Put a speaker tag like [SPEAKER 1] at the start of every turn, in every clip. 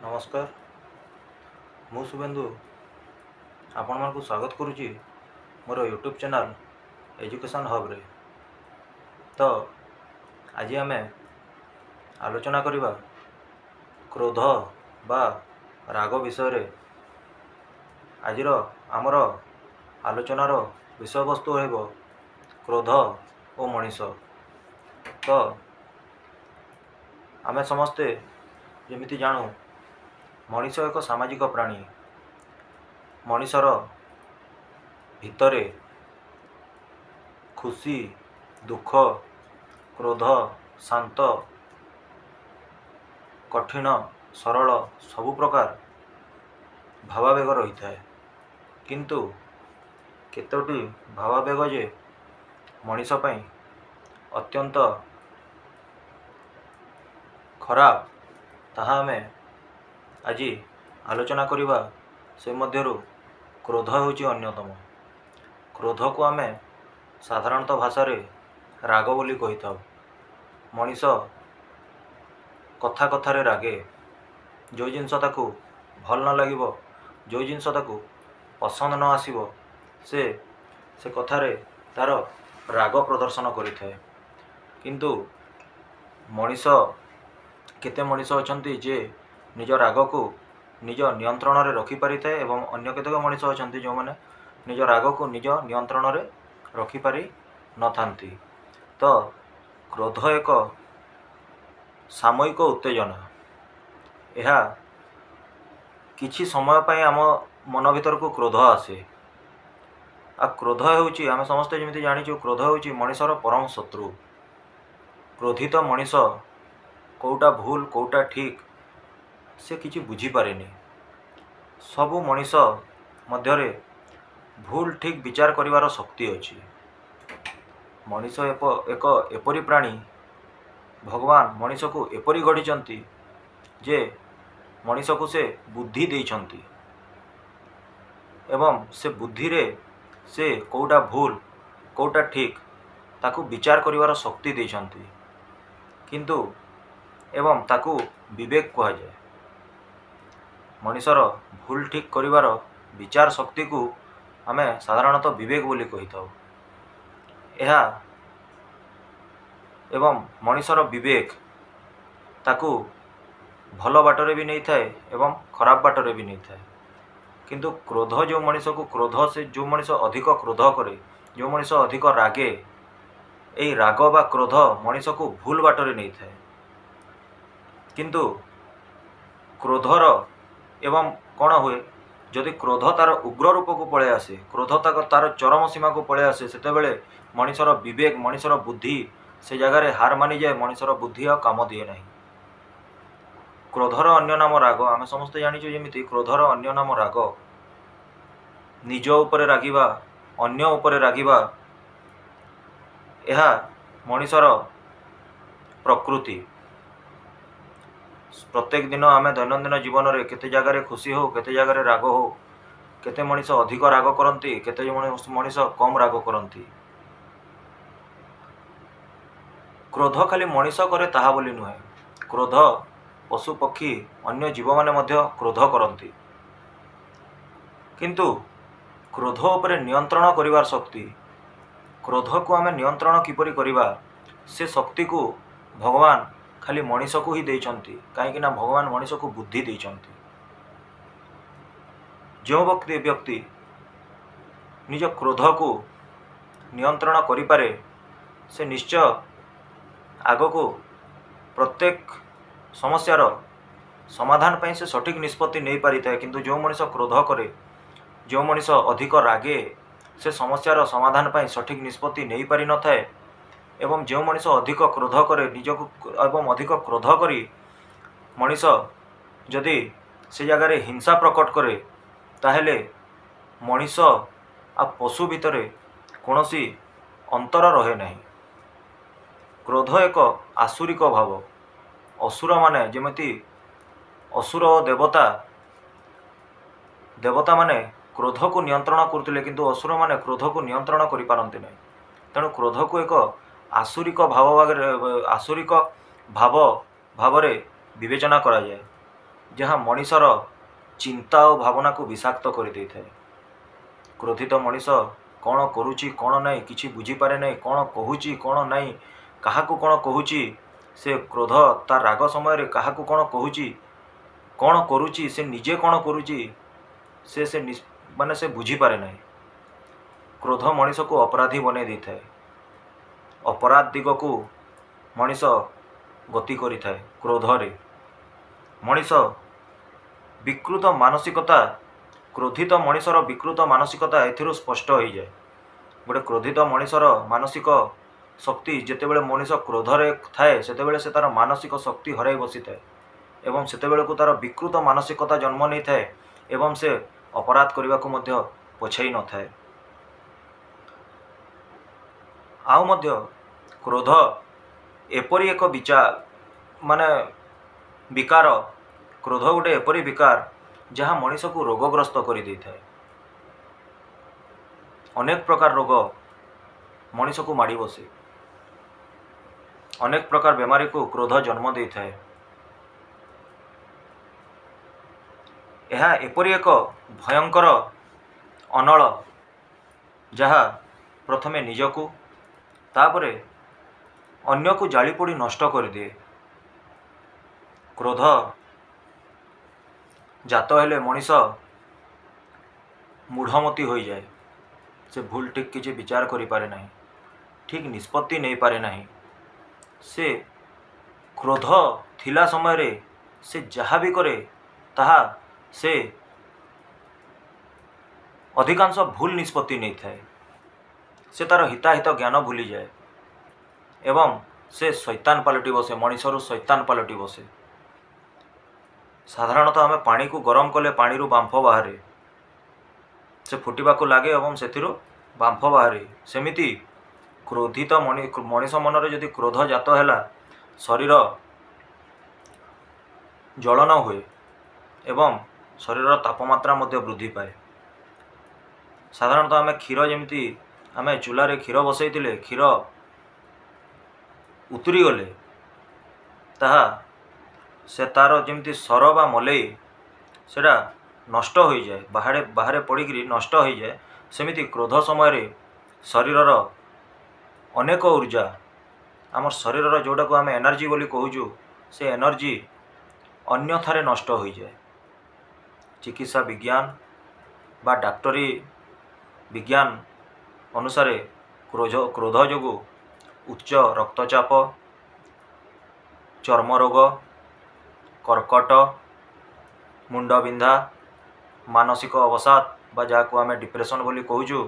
[SPEAKER 1] नमस्कार मु शुभेन्दु आपण मानक स्वागत करुच्ची मोर यूट्यूब चैनल एजुकेशन हब रे। तो आज आम आलोचना करवा क्रोध बा राग विषय रे। आज आमर आलोचनार विषय वस्तु हो क्रोध और मनीष। तो आम समस्ते जमिति जानू मनीष एक सामाजिक प्राणी। मनीषर भितरे खुशी दुख क्रोध शांत कठिन सरल सबु प्रकार भावावेग रही था। किंतु केतोटी भावावेग जे मनीष पई अत्यंत खराब ताहा आमे आज आलोचना करवा। से मध्यरु क्रोध होची अन्यतम। क्रोध को आमे साधारणतः भाषा रे राग बोली कही था। मनीष कथा कथारे रागे। जो जिनस ताकू भल न लागिबो, जो जिनस ताकू पसंद न आसीबो, से कथारे तार राग प्रदर्शन करिथाए। किंतु मनीष केते मनीष अछंती जे निज राग को निज नियंत्रण रे रखि पारि थाए एवं अन्य केतेक मनीष अछंती जो माने निज राग को निज नियंत्रण रे रखि पारि न थांती। तो क्रोध एक सामयिक उत्तेजना। यह किछि समय पई आम मन भीतर को क्रोध आसे। आ क्रोध होउची आम समस्त जेमिति जानिछु क्रोध होउची मनीषर परम शत्रु। क्रोधित मनीष कोउटा भूल कोउटा ठीक से किछि बुझी पारेनी। सबु मनीष मध्यरे भूल ठीक विचार करिवार शक्ति अछि। मनीष एक एपरी प्राणी भगवान मनीष को एपरी गढ़िचंती जे मनीष को से बुद्धि देइछंती एवं से बुद्धि रे से कोउटा भूल कोउटा ठीक ताकू विचार करिवार शक्ति देइछंती। किंतु एवं ताकू विवेक कहा जाए। मनीषर भूल ठीक करिवार विचार शक्ति को आमे साधारणतः विवेक बोली कही था। यह एवं मनीषर विवेक ताकू भल बाटरे भी नहीं थाए एवं खराब बाटरे भी नहीं थाए। किंतु क्रोध जो मनीष को क्रोध से जो मनीष अधिक क्रोध करे, जो मनीष अधिक रागे, यही राग बा क्रोध मनीष को भूल बाटरे नहीं थाए। किंतु क्रोधर एवं कौन हुए जदि क्रोध तार उग्र रूप को पळे आसे, क्रोध तार चरम सीमा को पळे आसे, सेतेबेले मनीषर विवेक मनीषर बुद्धि से जगार हार मानि जाए। मनीषर बुद्धि आ काम दिए नहीं। क्रोधर अन्य नाम राग। आम समस्ते जानिछु जेमिति क्रोधर अन्य नाम राग। निज उपरे रागिबा, अन्य उपरे रागिबा, यह मनीषर प्रकृति। प्रत्येक दिन आम दैनंदिन जीवन में केते जगार खुशी हो, केते जगार राग हो, केते मनीष अधिक राग करती, केते मनीष कम राग करती। क्रोध खाली मनीष करे ताहा बोली नुहे। क्रोध पशु पक्षी अन्य जीव माने मध्य क्रोध करती। किंतु क्रोध उपरे नियंत्रण करिवार शक्ति, क्रोध को आमे नियंत्रण किपरि करिबा से शक्ति को भगवान खाली मनीष को ही देइछंती। काहेकि ना भगवान मनीष को बुद्धि देइछंती। जो व्यक्ति निज क्रोध को नियंत्रण करि पारे से निश्चय आग को प्रत्येक समस्यार समाधान ପାଇଁ से सठिक निष्पत्ति नहीं पारि थाए। किंतु जो मनीष क्रोध करे, जो मनीष अधिक रागे, से समस्यार समाधान ପାଇଁ सठिक निष्पत्ति नहीं पारि न थाए। एवं जो मनीष अधिक क्रोध करे निजको एवं अधिक क्रोध करी मनीष जदि से जगार हिंसा प्रकट करे ताहेले मनीष आ पशु भितरे कौनसी अंतर रहे नहीं। क्रोध एक आसुरिक भाव। असुर माने जेमिति असुर और देवता, देवता माने क्रोध को नियंत्रण करते किंतु असुर माने क्रोध को नियंत्रण करि पारंते नहीं। तेणु क्रोध को एक आसुरिक भाव भाव भाव विवेचना करा जाए। जहाँ मनीषर चिंता और भावना को विषाक्त कर दे थाए। क्रोधित मनीष कौन करुच्ची कौन नहीं किसी बुझीपारे नहीं, कौन कहूची कौन नहीं, क्या कौन कहूची, से क्रोध तार राग समय क्या कौन कहूची कौन करुच्ची, से निजे कौन करुच्ची से माने से बुझीपारे नहीं। क्रोध मनीष को अपराधी बने दी थाए। अपराध दिग को मनीष गति करि थाए। क्रोधरे मनीष विकृत मानसिकता, क्रोधित मनीषर विकृत मानसिकता एथिरो स्पष्ट हो जाए। गोटे क्रोधित मनीषर मानसिक शक्ति जितेबले मनीष क्रोधरे थाए सेतेबेले से तार मानसिक शक्ति हराई बसी थाए एवं सेतेबेले को तार विकृत मानसिकता जन्म नहीं थाए एवं से अपराध करने को मध्य पछाई न थाए। आउ मध्य क्रोध एपरी एक विचार माने विकार, क्रोध गोटे एपरी विकार जहाँ मनीष को रोगग्रस्त कर दे थाए। अनेक प्रकार रोग मनीष को माड़ी बसे, अनेक प्रकार बेमारी को क्रोध जन्म दे थाए। यह एपरी एक भयंकर अनल जहाँ प्रथमे निजकू तापरे अन्य को जाली पोड़ी नष्ट कर दिए। क्रोध जात हेले मनीष मूढ़मती हो जाए। से भूल ठीक किसी विचार करि पारे नहीं, ठीक निष्पत्ति नहीं पारे नहीं। से क्रोध थिला समय रे से जहाँ भी करे ताहा से अधिकांश भूल निष्पत्ति नहीं थाए। से तार हिताहित ज्ञान भूली जाए एवं से शैतान पलटि बसे, मनीषर शैतान पलटि बसे। साधारणतः आम पानी को गरम कले पानी बांफ बाहर से फुटवा को लगे एवं से बांफ बाहर। सेमिति क्रोधित मनीष मनरे जदि क्रोध जात है शरीर ज्वलन हुए एवं शरीर तापमात्रा मध्य वृद्धि पाए। साधारणतः आम क्षीर जमी आम चूल्हे क्षीर बसई क्षीर उतरी गले ताहा से तार जमी सर बा मलई सेटा नष्ट हो जाए, बाहर बाहर पड़ी नष्ट हो जाए। सेमिति क्रोध समय रे शरीरर अनेक ऊर्जा आम शरीरर जोटा को आम एनर्जी बोली कहूँ से एनर्जी अन्यथारे नष्ट हो जाए। चिकित्सा विज्ञान बा डाक्टरी विज्ञान अनुसार क्रोध जोगु उच्च रक्तचाप, चर्म रोग, कर्कट, मुंडबिंधा, मानसिक अवसाद बा जाको आमे डिप्रेशन बोली कहूँ,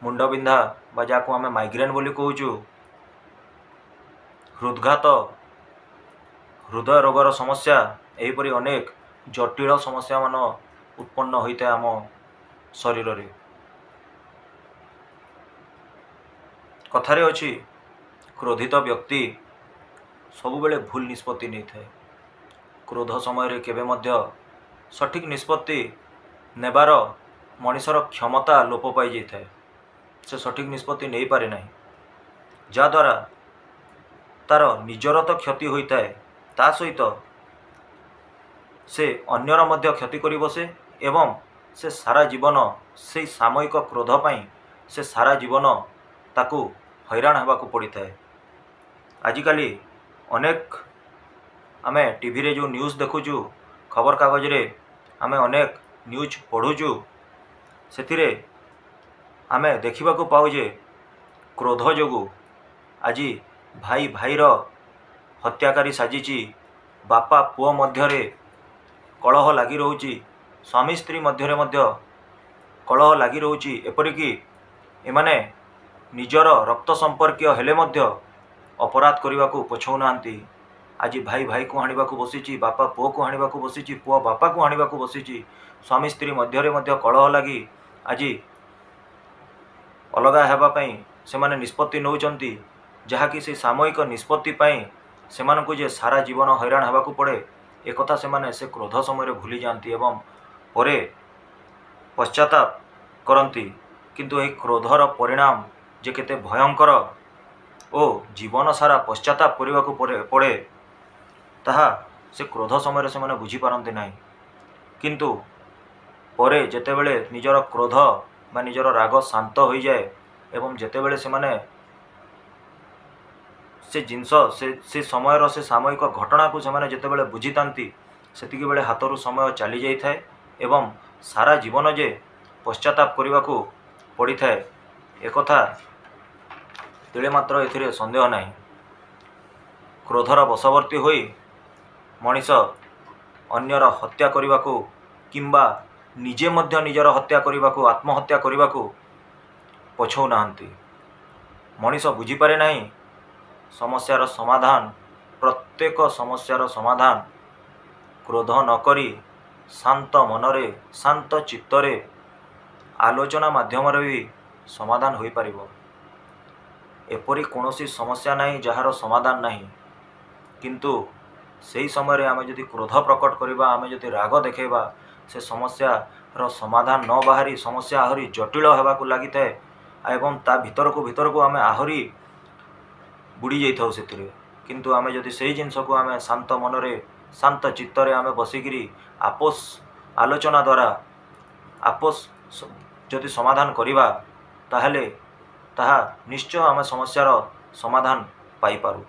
[SPEAKER 1] मुंडबिंधा बा जाको आमे माइग्रेन बोली कहूँ, हृदघात, हृदय रोगर समस्या, एहीपरि अनेक जटिल समस्या मान उत्पन्न होता है आम शरीर रे। कथारे अछि क्रोधित व्यक्ति सबुबेले भूल निष्पत्ति नहीं थाए। क्रोध समय रे केबे मध्य सठिक निष्पत्ति नेबार मनीषर क्षमता लोप पाई जाए। से सठिक निष्पत्ति नहीं पारे नहीं, जद्वारा तार निजर तो क्षति होता है ता सहित से अन्यर मध्य क्षति करि बसे एवं से सारा जीवन से सामयिक क्रोध पाई से सारा जीवन ताकू हैरान होगा पड़ी थाए। आजिकाली अनेक आमे टीवी रे जो न्यूज़ देखुचु, खबर कागज रे आमे अनेक न्यूज पढ़ुचु, सेथिरे आमे देखिबा को पाउ जे क्रोध जोगु आजी भाई भाईर हत्याकारी साजिची, बापा पुओ मध्यरे कलह लगी रोची, स्वामी स्त्री मध्यरे मध्य कलह लगी रोची। एपरिकी एमाने निजर रक्त संपर्कीय हेले मध्य अपराध करने को पछौ नांती। आज भाई भाई को हाणिबा को बसीची, बापा पुओ को हाणिबा को बसीची, पुओ बापा को हाणिबा को बसीची, स्वामी स्त्री मध्यरे मध्य कलह लगी आज अलगा हेबा पई सेमाने निष्पत्ति नौचंती, जहाँकि से सामयिक निष्पत्ति पई सेमानकु जे सारा जीवन हैरान हेबा को पड़े एक कथा सेमाने से क्रोध समय भूली जाती एवं परे पश्चाताप करती। किंतु यह क्रोधर परिणाम जे केते भयंकर ओ जीवन सारा पश्चाताप करने को पड़े ताहा से क्रोध समय से बुझी पारती ना, किंतु परे जेतेबेले निजर क्रोध बा निजर राग शांत हो जाए एवं जेतेबेले से जिनस से समय से सामयिक घटना को से जितेबले बुझी था सेतिकी बेले हाथरू समय चली जाए एवं सारा जीवन जे पश्चाताप करने को पड़ी था एक तिले मात्र एथिरे संदेह नहीं। क्रोधर बशवर्ती होई मनीष अन्यर हत्या करने को किंबा निजे मध्य निजर हत्या करने को आत्महत्या करने को पछौ नाहंती। मनीष बुझीपारे नहीं समस्यार समाधान, प्रत्येक समस्यार समाधान क्रोध नकरी शांत मनरे शांत चित्तरे आलोचना माध्यम भी समाधान हो पारिबो। एपरी कौनसी समस्या नहीं जार समाधान नहीं, किंतु सही समय आम जदि क्रोध प्रकट करवा आम जदि राग देखा से समस्यार समाधान न बाहरी समस्या आहरी जटिल होगा लगी थाए एवं ता भीतर को आम आहरी बुड़ी जाइथाउ सेतिरे। किंतु आम जदि से जिनस को आम शांत मनरे शांत चित्तरे आम बसिकी आपोस आलोचना द्वारा आपोस जदि समाधान करिबा ताहले ताहा निश्चय आम समस्यार समाधान पाई पारू।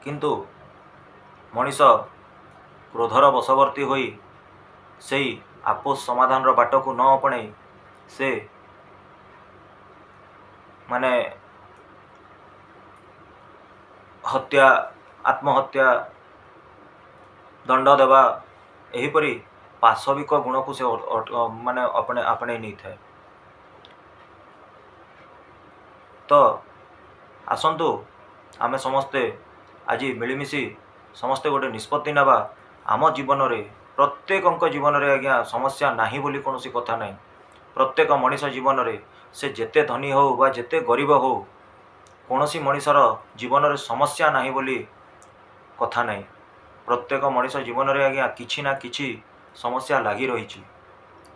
[SPEAKER 1] किंतु मनीष क्रोधर बशवर्ती होई सेई आपोस समाधान बाट को न अपणे से माने हत्या आत्महत्या दंड देवा एहीपरी पाशविक गुण को से माने अपने आपणे नहीं थाए। तो आसंतु आमे समस्ते आज मिलमिशि समस्ते गोटे निष्पत्ति नेबा आम जीवन रे प्रत्येक जीवन रे आज्ञा समस्या नाही बोली कौनसी कथा नहीं। प्रत्येक मनीष जीवन रे से जेते धनी हो बा जेते गरीब हो कौनसी मनीषर जीवन रे समस्या नाही बोली कथा नहीं। प्रत्येक मनीष जीवन रे आज्ञा किछि ना किछि समस्या लगी रही।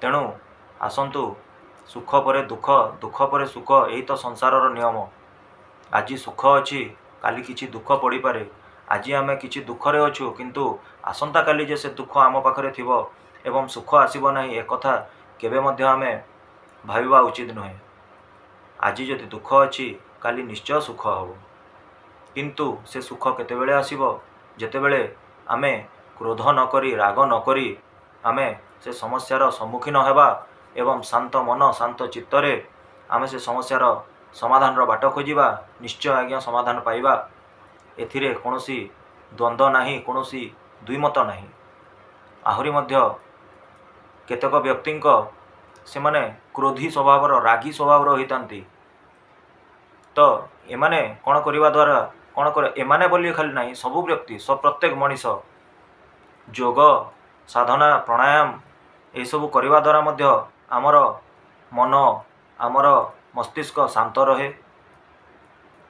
[SPEAKER 1] तेणु आसंतु सुख परे दुख दुख परे सुख यही तो संसारर नियम। आज सुख अच्छी काली किछि दुख पड़ी पारे। आज आम किछि दुख रे अछु किंतु आसंता काली जे से दुख आम पाखरे थिबो एवं सुख आसीबो नाही एक कथा केबे मध्य आमे भाबिबा उचित नुहे। आज जदि दुख अच्छी काली निश्चय सुख हब, किंतु से सुख केतेबेले आसीबो जेतेबेले आमे क्रोध नकरी राग नकरी आमे से समस्यार सम्मुखीन हेबा एवं शांत मन शांत चित्तरे आमे से समस्यार समाधान बाट खोजिबा निश्चय आज्ञा समाधान पाइबा। एथिरे कौनसी द्वंद्व नाही, कौनसी दुईमत नाही। आहुरी मध्य केतक व्यक्तिंक से माने क्रोधी स्वभावर रागी स्वभावर होइतांती। तो एमाने कौन करिबा द्वारा कौन कर एमाने बोली खाली नहीं सबु व्यक्ति सब प्रत्येक मनीष योग साधना प्राणायाम ये सब करिबा द्वारा मध्य आमर मन आमर मस्तिष्क शांत रहे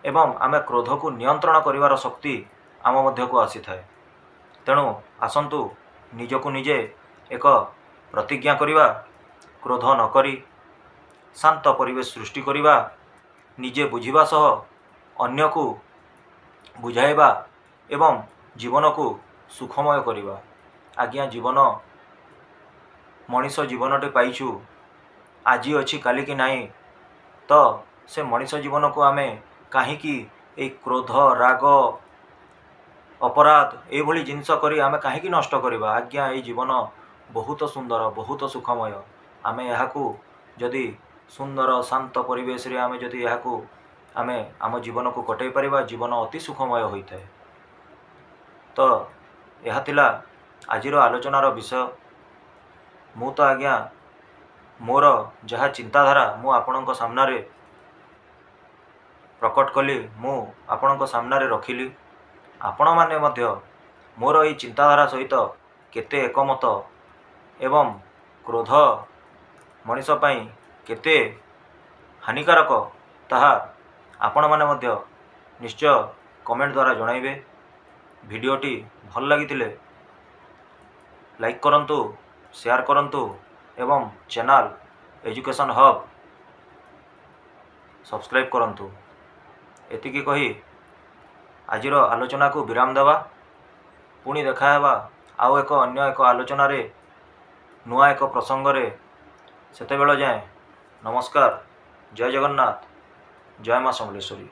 [SPEAKER 1] एवं आमे क्रोध को नियंत्रण करिवार शक्ति आम मध्य को आसी थाए। तेणु आसंतु निजको निजे एक प्रतिज्ञा करिबा क्रोध न करी शांत परिवेश सृष्टि करिबा निजे बुझिबा सह अन्य को बुझाइबा एवं जीवन को सुखमय करिबा। आज्ञा जीवन मनीष जीवनटे पाइछु आज अच्छी काली की नहीं। तो से मनीष जीवन को आमे कहीं क्रोध राग अपराध ये जिनस करी आमे कहीं नष्ट करिबा। आज्ञा ये जीवन बहुत सुंदर बहुत सुखमय। आमे याकू जदि सुंदर शांत परिवेश रे आमे जदि याकू आमे आम जीवन को कटई परिबा जीवन अति सुखमय होता है। तो यह थिला आजिर आलोचनार विषय। मु तो आज्ञा मोर जहाँ चिंताधारा मु आपणक सामने प्रकट कली मु आपणक सामने रखिली। आपण माने मध्य मोर ये चिंताधारा सहित केते एकमत एवं क्रोध मनीष पई केते हानिकारक ताहा आपण माने मध्य निश्चय कमेंट द्वारा जणाइबे। भिडियोटी भल लगी लाइक करंतु शेयर करंतु एवं चैनल एजुकेशन हब सब्सक्राइब करंतु। एतिकी कही आजिर आलोचना को विराम देवा। ପୁଣି ଦେଖା ହେବା ଆଉ ଅନ୍ୟ ଏକ ଆଲୋଚନାରେ, ନୂଆ ଏକ ପ୍ରସଙ୍ଗରେ। ସେତେବେଳେ ଯାଏଁ ନମସ୍କାର। ଜୟ ଜଗନ୍ନାଥ। ଜୟ ମା ସମଲେଶ୍ୱରୀ।